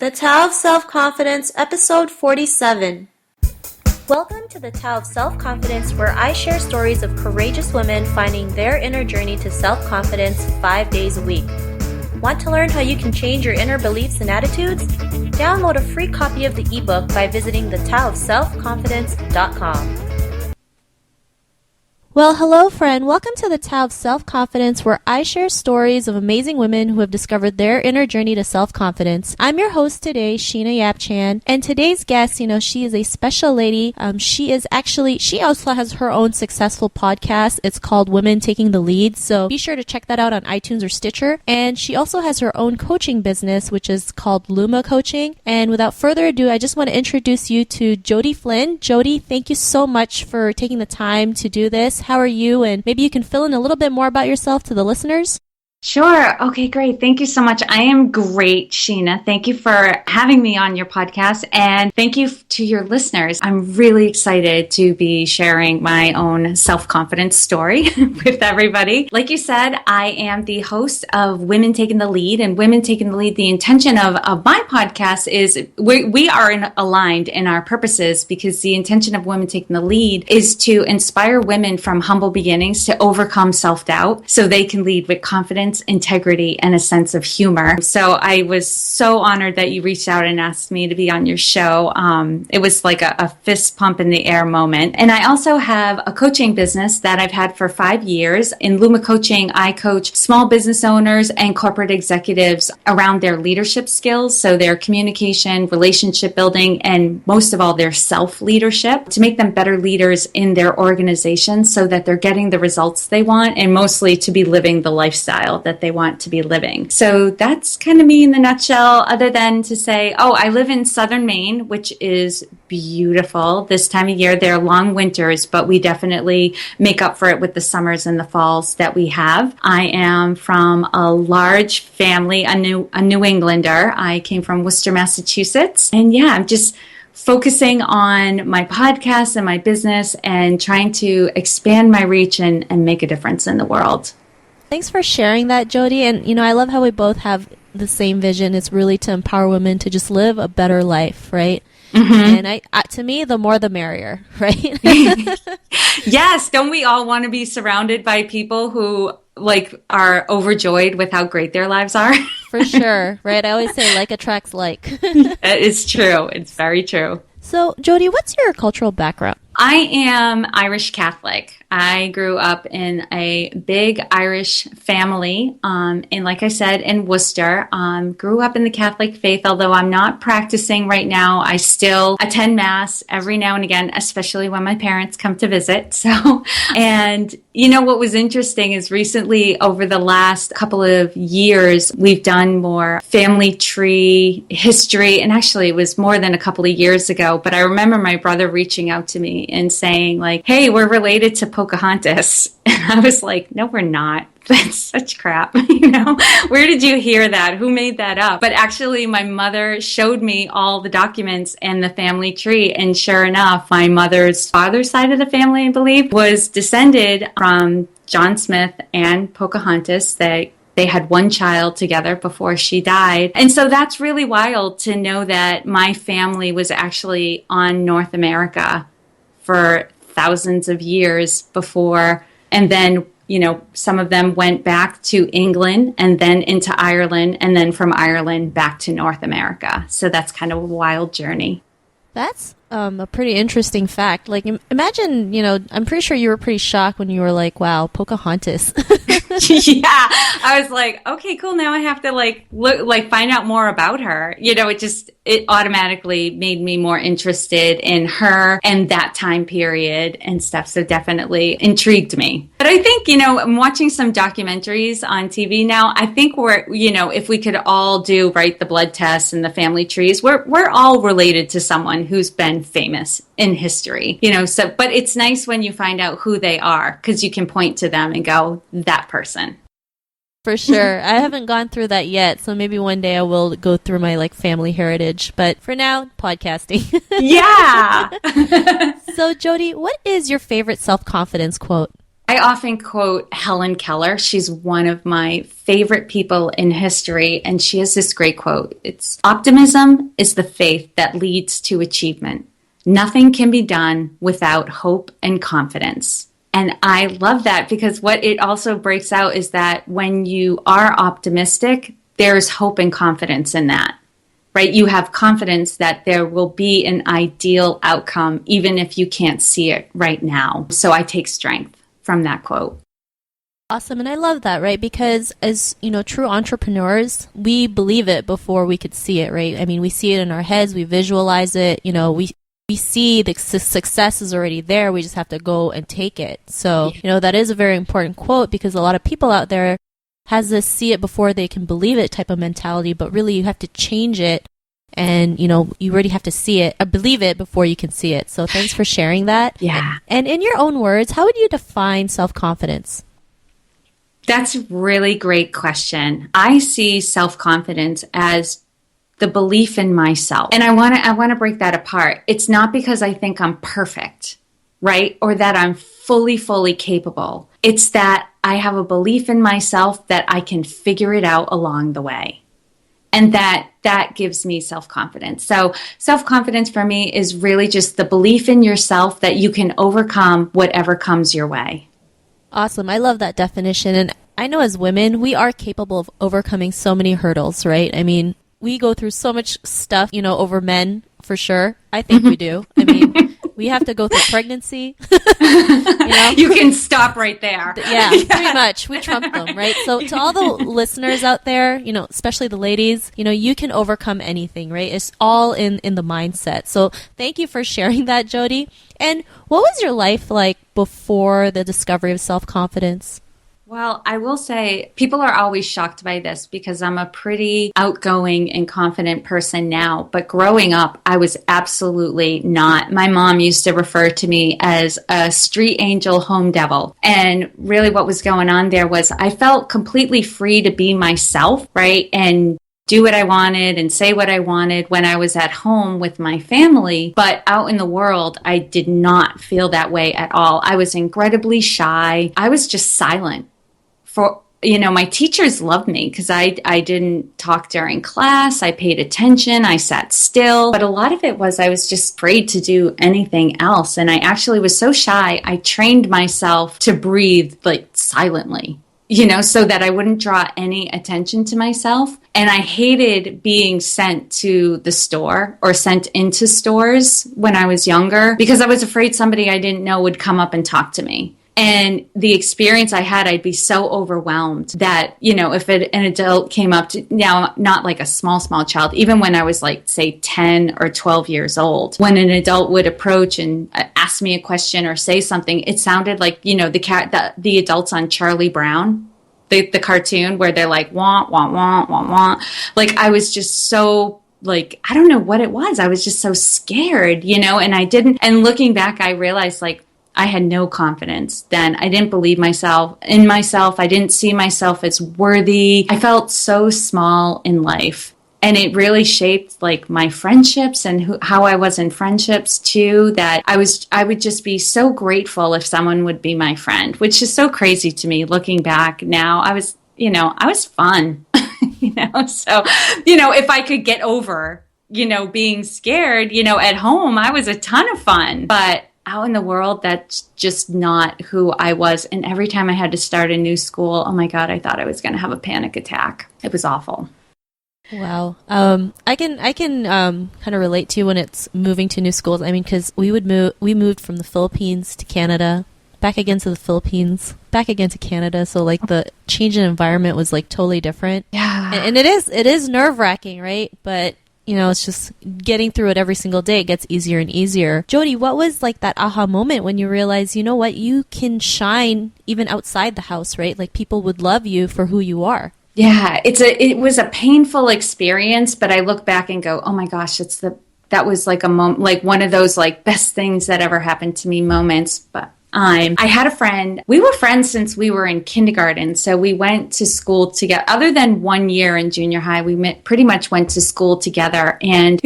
The Tao of Self-Confidence, Episode 47. Welcome to the Tao of Self-Confidence, where I share stories of courageous women finding their inner journey to self-confidence 5 days a week. Want to learn how you can change your inner beliefs and attitudes? Download a free copy of the ebook by visiting thetaoofselfconfidence.com. Well, hello friend. Welcome to the Tao of Self-Confidence, where I share stories of amazing women who have discovered their inner journey to self-confidence. I'm your host today, Sheena Yap-Chan, and today's guest, she is a special lady. She also has her own successful podcast. It's called Women Taking the Lead, so be sure to check that out on iTunes or Stitcher. And she also has her own coaching business, which is called Luma Coaching. And without further ado, I just want to introduce you to Jodi Flynn. Jodi, thank you so much for taking the time to do this. How are you? And maybe you can fill in a little bit more about yourself to the listeners. Sure. Okay, great. Thank you so much. I am great, Sheena. Thank you for having me on your podcast, and thank you to your listeners. I'm really excited to be sharing my own self-confidence story with everybody. Like you said, I am the host of Women Taking the Lead, and Women Taking the Lead, the intention of my podcast is we are aligned in our purposes, because the intention of Women Taking the Lead is to inspire women from humble beginnings to overcome self-doubt so they can lead with confidence, integrity, and a sense of humor. So I was so honored that you reached out and asked me to be on your show. It was like a fist pump in the air moment. And I also have a coaching business that I've had for 5 years. In Luma Coaching, I coach small business owners and corporate executives around their leadership skills, so their communication, relationship building, and most of all, their self-leadership, to make them better leaders in their organization so that they're getting the results they want, and mostly to be living the lifestyle that they want to be living. So that's kind of me in the nutshell, other than to say, I live in southern Maine, which is beautiful. This time of year, there are long winters, but we definitely make up for it with the summers and the falls that we have. I am from a large family, a New Englander. I came from Worcester, Massachusetts. And I'm just focusing on my podcast and my business and trying to expand my reach and make a difference in the world. Thanks for sharing that, Jodi. And, I love how we both have the same vision. It's really to empower women to just live a better life, right? Mm-hmm. And to me, the more the merrier, right? Yes. Don't we all want to be surrounded by people who are overjoyed with how great their lives are? For sure, right? I always say like attracts like. It's true. It's very true. So, Jodi, what's your cultural background? I am Irish Catholic. I grew up in a big Irish family, and like I said, in Worcester. Grew up in the Catholic faith, although I'm not practicing right now. I still attend Mass every now and again, especially when my parents come to visit. So, and what was interesting is recently, over the last couple of years, we've done more family tree history, and actually it was more than a couple of years ago, but I remember my brother reaching out to me and saying hey, we're related to Pocahontas. And I was like, no, we're not. That's such crap. Where did you hear that? Who made that up? But actually, my mother showed me all the documents and the family tree. And sure enough, my mother's father's side of the family, I believe, was descended from John Smith and Pocahontas. They had one child together before she died. And so that's really wild to know that my family was actually on North America for thousands of years before. And then, some of them went back to England and then into Ireland, and then from Ireland back to North America. So that's kind of a wild journey. That's a pretty interesting fact. Imagine, I'm pretty sure you were pretty shocked when you were like, wow, Pocahontas. Yeah, I was like, okay, cool. Now I have to look, find out more about her. It automatically made me more interested in her and that time period and stuff. So definitely intrigued me. But I think, I'm watching some documentaries on TV now. I think if we could all do, the blood tests and the family trees, we're all related to someone who's been famous in history, but it's nice when you find out who they are, because you can point to them and go, that person. For sure. I haven't gone through that yet, so maybe one day I will go through my family heritage. But for now, podcasting. Yeah. So, Jodi, what is your favorite self-confidence quote? I often quote Helen Keller. She's one of my favorite people in history, and she has this great quote. It's, "Optimism is the faith that leads to achievement. Nothing can be done without hope and confidence." And I love that because what it also breaks out is that when you are optimistic, there's hope and confidence in that, right? You have confidence that there will be an ideal outcome, even if you can't see it right now. So I take strength from that quote. Awesome. And I love that, right? Because as, true entrepreneurs, we believe it before we could see it, right? I mean, we see it in our heads, we visualize it, we see the success is already there. We just have to go and take it. So, that is a very important quote because a lot of people out there has this see it before they can believe it type of mentality, but really you have to change it. And, you already have to see it, or believe it before you can see it. So thanks for sharing that. Yeah. And in your own words, how would you define self-confidence? That's a really great question. I see self-confidence as the belief in myself. And I want to break that apart. It's not because I think I'm perfect, right? Or that I'm fully capable. It's that I have a belief in myself that I can figure it out along the way. And that gives me self-confidence. So self-confidence for me is really just the belief in yourself that you can overcome whatever comes your way. Awesome. I love that definition. And I know as women, we are capable of overcoming so many hurdles, right? I mean, we go through so much stuff, over men, for sure. I think we do. I mean, we have to go through pregnancy. You can stop right there. Yeah, pretty much. We trump them, right? So to all the listeners out there, especially the ladies, you can overcome anything, right? It's all in the mindset. So thank you for sharing that, Jodi. And what was your life like before the discovery of self-confidence? Well, I will say people are always shocked by this because I'm a pretty outgoing and confident person now. But growing up, I was absolutely not. My mom used to refer to me as a street angel home devil. And really what was going on there was I felt completely free to be myself, right? And do what I wanted and say what I wanted when I was at home with my family. But out in the world, I did not feel that way at all. I was incredibly shy. I was just silent. My teachers loved me because I didn't talk during class. I paid attention. I sat still. But a lot of it was I was just afraid to do anything else. And I actually was so shy, I trained myself to breathe silently, so that I wouldn't draw any attention to myself. And I hated being sent to the store or sent into stores when I was younger because I was afraid somebody I didn't know would come up and talk to me. And the experience I had, I'd be so overwhelmed that, if an adult came up to, now not like a small child, even when I was say 10 or 12 years old, when an adult would approach and ask me a question or say something, it sounded like, the adults on Charlie Brown, the cartoon where they're like, wah, wah, wah, wah, wah. I was just so I don't know what it was. I was just so scared, and I didn't. And looking back, I realized I had no confidence then. I didn't believe in myself. I didn't see myself as worthy. I felt so small in life. And it really shaped my friendships and how I was in friendships too, that I would just be so grateful if someone would be my friend, which is so crazy to me looking back now. I was fun, so, if I could get over, being scared, at home, I was a ton of fun, but out in the world, that's just not who I was. And every time I had to start a new school, oh my God, I thought I was going to have a panic attack. It was awful. Wow. I can kind of relate to when it's moving to new schools. I mean, because we moved from the Philippines to Canada, back again to the Philippines, back again to Canada. So the change in environment was totally different. Yeah. And it is nerve-wracking, right? But it's just getting through it every single day. It gets easier and easier. Jodi, what was that aha moment when you realized, what, you can shine even outside the house, right? People would love you for who you are. Yeah, it was a painful experience, but I look back and go, oh my gosh, that was a moment, one of those best things that ever happened to me moments. But time, I had a friend. We were friends since we were in kindergarten. So we went to school together. Other than 1 year in junior high, we pretty much went to school together. And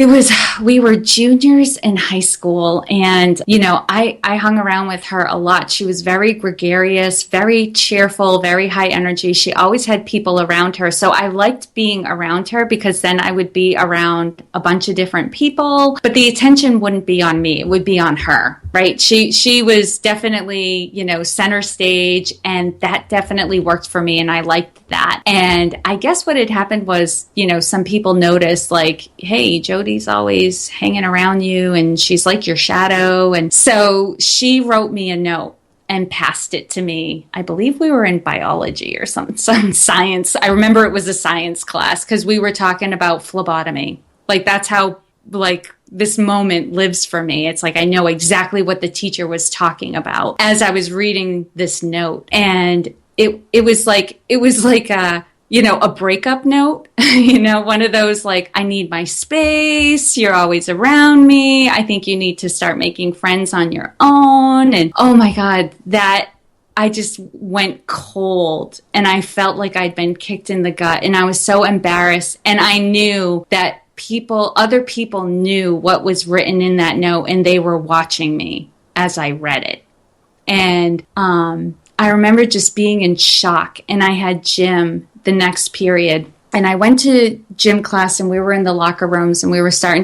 we were juniors in high school. And, I hung around with her a lot. She was very gregarious, very cheerful, very high energy. She always had people around her. So I liked being around her because then I would be around a bunch of different people, but the attention wouldn't be on me. It would be on her, right? She was definitely, center stage, and that definitely worked for me. And I liked that. And I guess what had happened was, some people noticed like, hey, Jodi's always hanging around you and she's like your shadow. And so she wrote me a note and passed it to me. I believe we were in biology or some science. I remember it was a science class because we were talking about phlebotomy. Like that's how this moment lives for me. It's like I know exactly what the teacher was talking about as I was reading this note. And it was like a breakup note, one of those like, I need my space. You're always around me. I think you need to start making friends on your own. And oh my God, I just went cold and I felt like I'd been kicked in the gut and I was so embarrassed. And I knew that other people knew what was written in that note and they were watching me as I read it. And, I remember just being in shock, and I had gym the next period, and I went to gym class and we were in the locker rooms and we were starting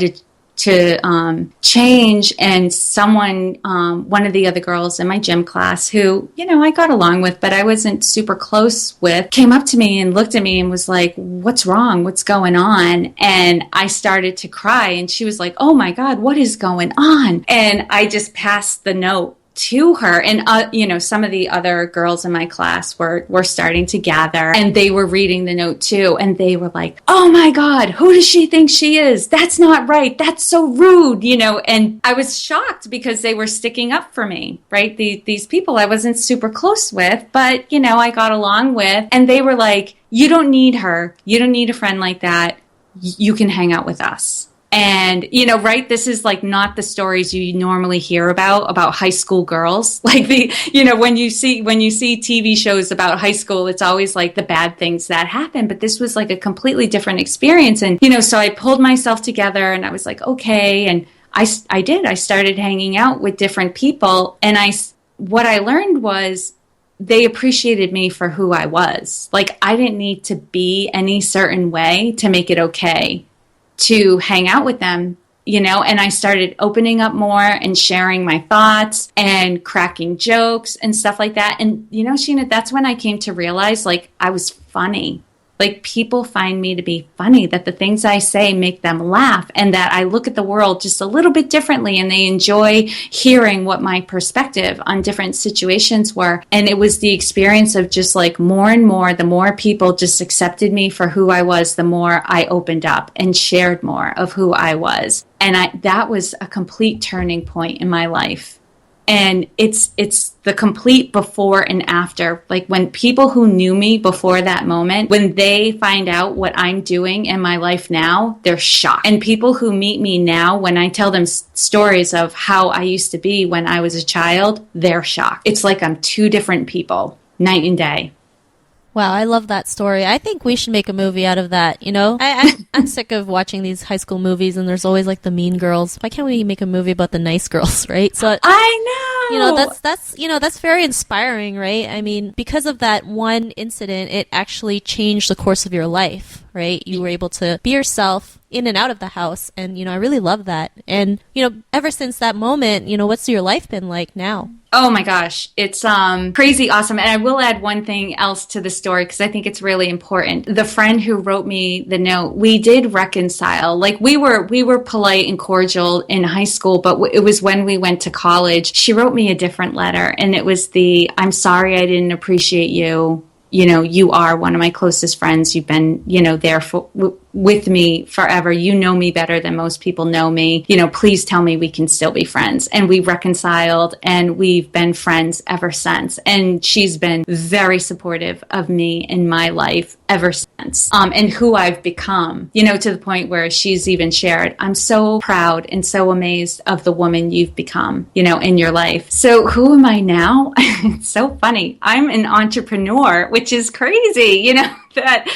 to change, and someone, one of the other girls in my gym class who, I got along with, but I wasn't super close with, came up to me and looked at me and was like, what's wrong? What's going on? And I started to cry and she was like, oh my God, what is going on? And I just passed the note to her. And, some of the other girls in my class were starting to gather and they were reading the note too. And they were like, oh my God, who does she think she is? That's not right. That's so rude, and I was shocked because they were sticking up for me, right? These people I wasn't super close with, but, I got along with, and they were like, you don't need her. You don't need a friend like that. You can hang out with us. And, right, this is like not the stories you normally hear about high school girls. Like when you see TV shows about high school, it's always like the bad things that happen. But this was like a completely different experience. And, so I pulled myself together and I was like, okay. And I started hanging out with different people. And what I learned was they appreciated me for who I was. Like I didn't need to be any certain way to make it okay to hang out with them, and I started opening up more and sharing my thoughts and cracking jokes and stuff like that. And, Sheena, that's when I came to realize like I was funny. Like people find me to be funny, that the things I say make them laugh and that I look at the world just a little bit differently and they enjoy hearing what my perspective on different situations were. And it was the experience of just like more and more, the more people just accepted me for who I was, the more I opened up and shared more of who I was. And that was a complete turning point in my life. And it's the complete before and after. Like when people who knew me before that moment, when they find out what I'm doing in my life now, they're shocked. And people who meet me now, when I tell them stories of how I used to be when I was a child, they're shocked. It's like I'm two different people, night and day. Wow, I love that story. I think we should make a movie out of that, I'm sick of watching these high school movies and there's always like the mean girls. Why can't we make a movie about the nice girls, right? So I know. That's very inspiring, right? I mean, because of that one incident, it actually changed the course of your life, right? You were able to be yourself in and out of the house. And, I really love that. And, ever since that moment, what's your life been like now? Oh my gosh, it's crazy awesome. And I will add one thing else to the story because I think it's really important. The friend who wrote me the note, we did reconcile. Like we were polite and cordial in high school, but it was when we went to college. She wrote me a different letter, and it was I'm sorry I didn't appreciate you. You are one of my closest friends. You've been, there with me forever. You know me better than most people know me. You know, please tell me we can still be friends. And we reconciled and we've been friends ever since. And she's been very supportive of me in my life ever since. And who I've become, you know, to the point where she's even shared, I'm so proud and so amazed of the woman you've become, you know, in your life. So who am I now? It's so funny. I'm an entrepreneur, which is crazy, you know, that,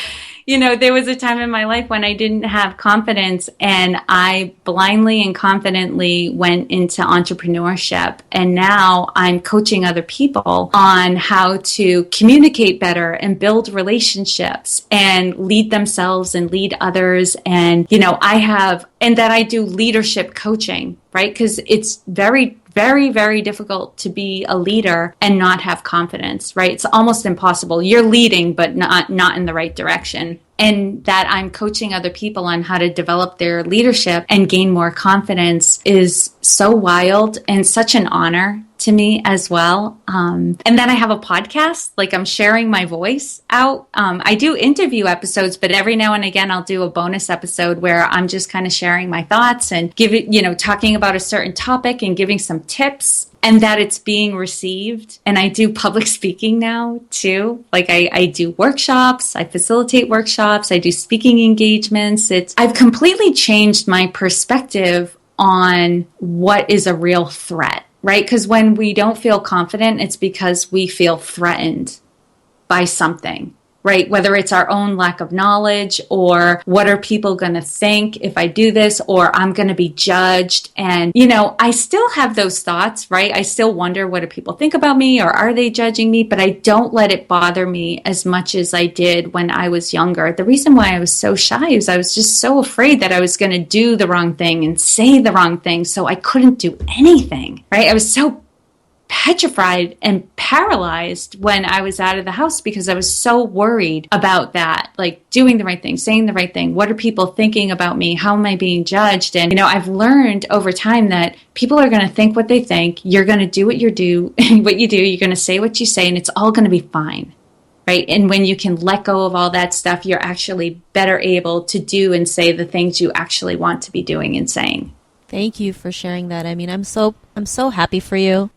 you know, there was a time in my life when I didn't have confidence and I blindly and confidently went into entrepreneurship. And now I'm coaching other people on how to communicate better and build relationships and lead themselves and lead others. And, you know, and that I do leadership coaching, right? Because it's very, very difficult to be a leader and not have confidence, right? It's almost impossible. You're leading, but not in the right direction. And that I'm coaching other people on how to develop their leadership and gain more confidence is so wild and such an honor to me as well. And then I have a podcast, like I'm sharing my voice out. I do interview episodes, but every now and again, I'll do a bonus episode where I'm just kind of sharing my thoughts and talking about a certain topic and giving some tips, and that it's being received. And I do public speaking now too. Like I do workshops, I facilitate workshops, I do speaking engagements. I've completely changed my perspective on what is a real threat. Right? Because when we don't feel confident, it's because we feel threatened by something, right? Whether it's our own lack of knowledge or what are people going to think if I do this, or I'm going to be judged. And, you know, I still have those thoughts, right? I still wonder, what do people think about me, or are they judging me? But I don't let it bother me as much as I did when I was younger. The reason why I was so shy is I was just so afraid that I was going to do the wrong thing and say the wrong thing. So I couldn't do anything, right? I was so petrified and paralyzed when I was out of the house because I was so worried about that, like doing the right thing, saying the right thing. What are people thinking about me? How am I being judged? And, you know, I've learned over time that people are going to think what they think. You're going to do what you do. You're going to say what you say, and it's all going to be fine. Right. And when you can let go of all that stuff, you're actually better able to do and say the things you actually want to be doing and saying. Thank you for sharing that. I mean, I'm so happy for you.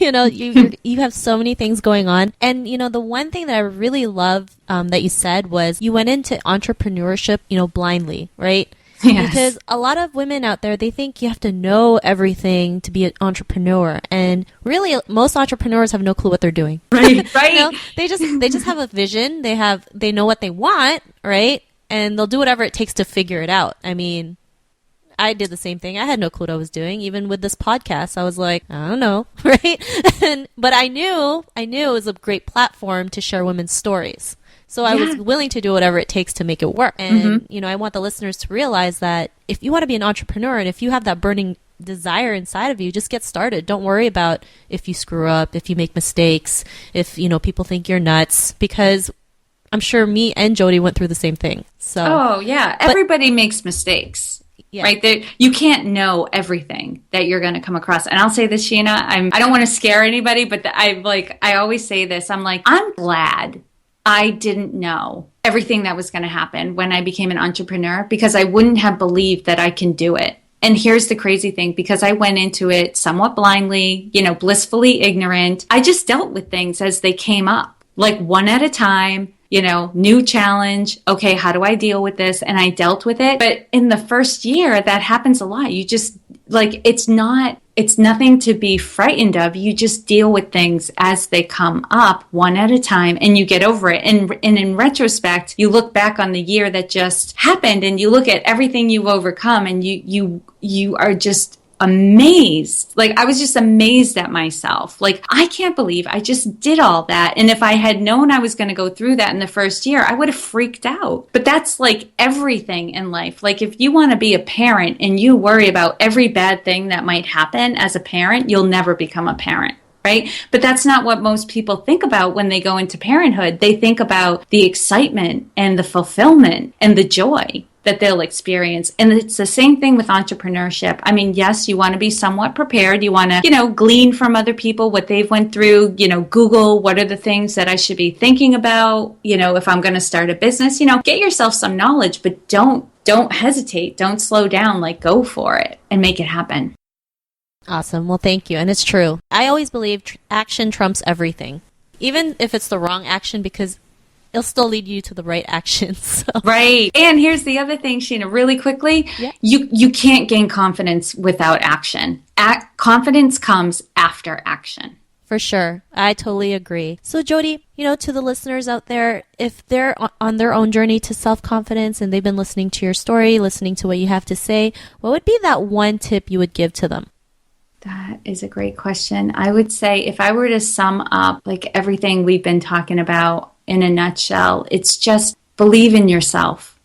You know, you have so many things going on. And, you know, the one thing that I really love that you said was you went into entrepreneurship, you know, blindly, right? Yes. Because a lot of women out there, they think you have to know everything to be an entrepreneur. And really, most entrepreneurs have no clue what they're doing. Right, right. You know, they just have a vision. They know what they want, right? And they'll do whatever it takes to figure it out. I mean, I did the same thing. I had no clue what I was doing. Even with this podcast, I was like, I don't know, right? But I knew it was a great platform to share women's stories. So I was willing to do whatever it takes to make it work. And, you know, I want the listeners to realize that if you want to be an entrepreneur and if you have that burning desire inside of you, just get started. Don't worry about if you screw up, if you make mistakes, if, you know, people think you're nuts, because I'm sure me and Jodi went through the same thing. So, oh, yeah. Everybody makes mistakes. Yeah. Right? You can't know everything that you're going to come across. And I'll say this, Sheena, I don't want to scare anybody, but I always say this. I'm like, I'm glad I didn't know everything that was going to happen when I became an entrepreneur, because I wouldn't have believed that I can do it. And here's the crazy thing, because I went into it somewhat blindly, you know, blissfully ignorant. I just dealt with things as they came up, like one at a time. You know, new challenge. Okay, how do I deal with this? And I dealt with it. But in the first year, that happens a lot. You just, like, it's nothing to be frightened of. You just deal with things as they come up one at a time, and you get over it. And in retrospect, you look back on the year that just happened and you look at everything you've overcome, and you are just amazed. Like, I was just amazed at myself. Like, I can't believe I just did all that. And if I had known I was going to go through that in the first year, I would have freaked out. But that's like everything in life. Like, if you want to be a parent and you worry about every bad thing that might happen as a parent, you'll never become a parent. Right? But that's not what most people think about when they go into parenthood. They think about the excitement and the fulfillment and the joy. that they'll experience. And it's the same thing with entrepreneurship. I mean, yes, you want to be somewhat prepared. You want to, glean from other people what they've went through, Google what are the things that I should be thinking about, if I'm going to start a business, get yourself some knowledge, but don't hesitate. Don't slow down. Like, go for it and make it happen. Awesome. Well, thank you. And it's true. I always believe action trumps everything, even if it's the wrong action, because it'll still lead you to the right action. So. Right. And here's the other thing, Sheena, really quickly. Yeah. You can't gain confidence without action. Confidence comes after action. For sure. I totally agree. So Jodi, to the listeners out there, if they're on their own journey to self-confidence and they've been listening to your story, listening to what you have to say, what would be that one tip you would give to them? That is a great question. I would say if I were to sum up like everything we've been talking about in a nutshell, it's just believe in yourself.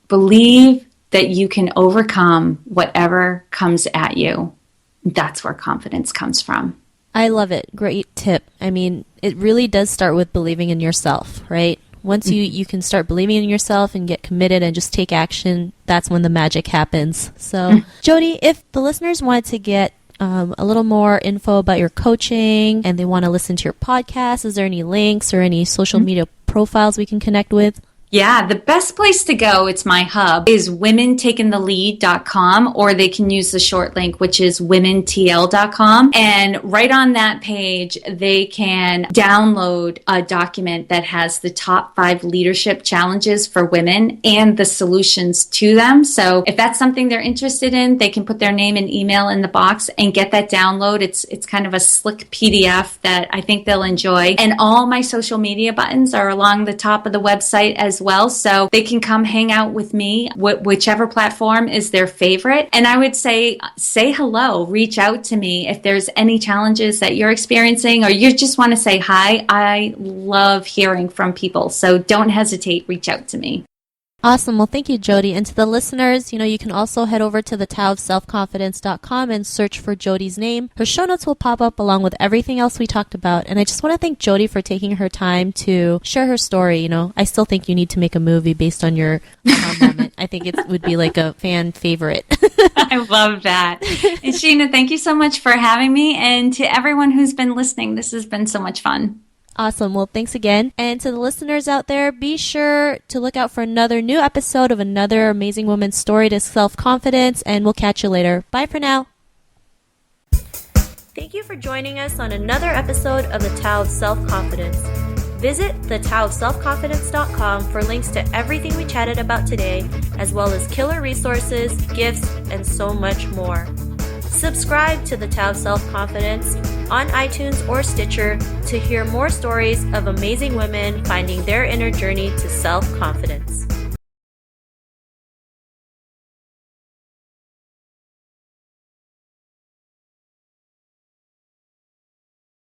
Believe that you can overcome whatever comes at you. That's where confidence comes from. I love it. Great tip. I mean, it really does start with believing in yourself, right? Once you can start believing in yourself and get committed and just take action, that's when the magic happens. So, Jodi, if the listeners wanted to get a little more info about your coaching and they want to listen to your podcast, is there any links or any social media profiles we can connect with? Yeah, the best place to go, it's my hub, is womentakingthelead.com, or they can use the short link, which is womentl.com. And right on that page, they can download a document that has the top 5 leadership challenges for women and the solutions to them. So if that's something they're interested in, they can put their name and email in the box and get that download. It's kind of a slick PDF that I think they'll enjoy. And all my social media buttons are along the top of the website as well, so they can come hang out with me, whichever platform is their favorite. And I would say hello, reach out to me if there's any challenges that you're experiencing or you just want to say hi. I love hearing from people, so don't hesitate, reach out to me. Awesome. Well, thank you, Jodi. And to the listeners, you can also head over to the taoofselfconfidence.com and search for Jodi's name. Her show notes will pop up along with everything else we talked about. And I just want to thank Jodi for taking her time to share her story. I still think you need to make a movie based on your moment. I think it would be like a fan favorite. I love that. And Sheena, thank you so much for having me. And to everyone who's been listening, this has been so much fun. Awesome. Well, thanks again. And to the listeners out there, be sure to look out for another new episode of another amazing woman's story to self-confidence, and we'll catch you later. Bye for now. Thank you for joining us on another episode of the Tao of Self-Confidence. Visit thetaoofselfconfidence.com for links to everything we chatted about today, as well as killer resources, gifts, and so much more. Subscribe to the Tao of Self-Confidence on iTunes or Stitcher to hear more stories of amazing women finding their inner journey to self-confidence.